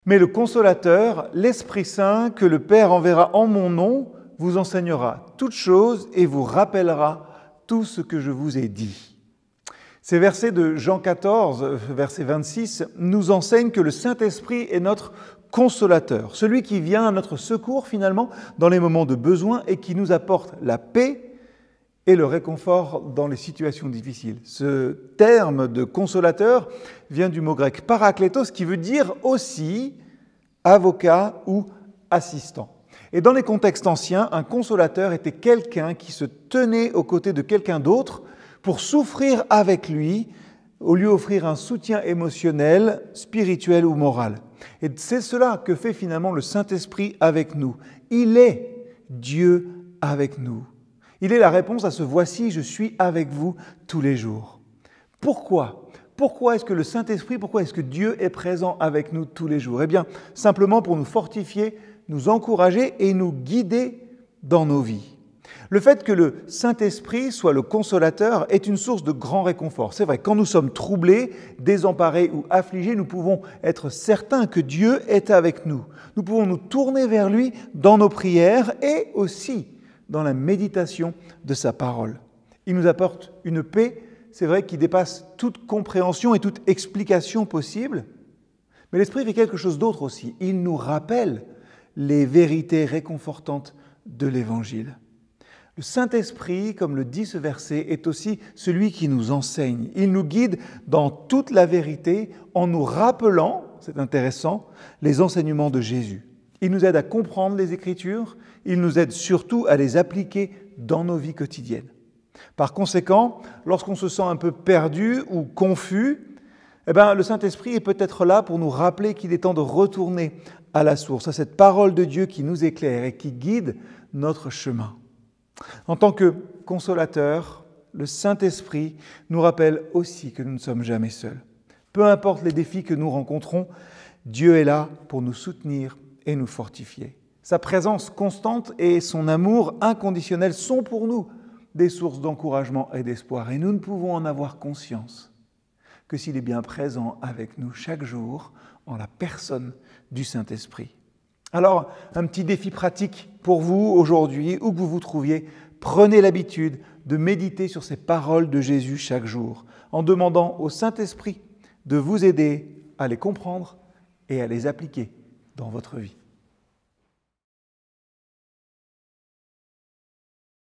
Mais le Consolateur, l'Esprit Saint, que le Père enverra en mon nom, vous enseignera toutes choses et vous rappellera tout ce que je vous ai dit. Ces versets de Jean 14, verset 26, nous enseignent que le Saint-Esprit est notre consolateur, celui qui vient à notre secours finalement dans les moments de besoin et qui nous apporte la paix et le réconfort dans les situations difficiles. Ce terme de consolateur vient du mot grec parakletos qui veut dire aussi avocat ou assistant. Et dans les contextes anciens, un consolateur était quelqu'un qui se tenait aux côtés de quelqu'un d'autre pour souffrir avec lui, au lieu d'offrir un soutien émotionnel, spirituel ou moral. Et c'est cela que fait finalement le Saint-Esprit avec nous. Il est Dieu avec nous. Il est la réponse à ce « Voici, je suis avec vous tous les jours ». Pourquoi ? Pourquoi est-ce que le Saint-Esprit, pourquoi est-ce que Dieu est présent avec nous tous les jours ? Eh bien, simplement pour nous fortifier, nous encourager et nous guider dans nos vies. Le fait que le Saint-Esprit soit le consolateur est une source de grand réconfort. C'est vrai, quand nous sommes troublés, désemparés ou affligés, nous pouvons être certains que Dieu est avec nous. Nous pouvons nous tourner vers lui dans nos prières et aussi dans la méditation de sa parole. Il nous apporte une paix, c'est vrai, qui dépasse toute compréhension et toute explication possible. Mais l'Esprit fait quelque chose d'autre aussi. Il nous rappelle les vérités réconfortantes de l'Évangile. Le Saint-Esprit, comme le dit ce verset, est aussi celui qui nous enseigne. Il nous guide dans toute la vérité en nous rappelant, c'est intéressant, les enseignements de Jésus. Il nous aide à comprendre les Écritures, il nous aide surtout à les appliquer dans nos vies quotidiennes. Par conséquent, lorsqu'on se sent un peu perdu ou confus, le Saint-Esprit est peut-être là pour nous rappeler qu'il est temps de retourner à la source, à cette parole de Dieu qui nous éclaire et qui guide notre chemin. En tant que consolateur, le Saint-Esprit nous rappelle aussi que nous ne sommes jamais seuls. Peu importe les défis que nous rencontrons, Dieu est là pour nous soutenir et nous fortifier. Sa présence constante et son amour inconditionnel sont pour nous des sources d'encouragement et d'espoir. Et nous ne pouvons en avoir conscience que s'il est bien présent avec nous chaque jour en la personne du Saint-Esprit. Alors, un petit défi pratique pour vous aujourd'hui, où que vous vous trouviez, prenez l'habitude de méditer sur ces paroles de Jésus chaque jour, en demandant au Saint-Esprit de vous aider à les comprendre et à les appliquer dans votre vie.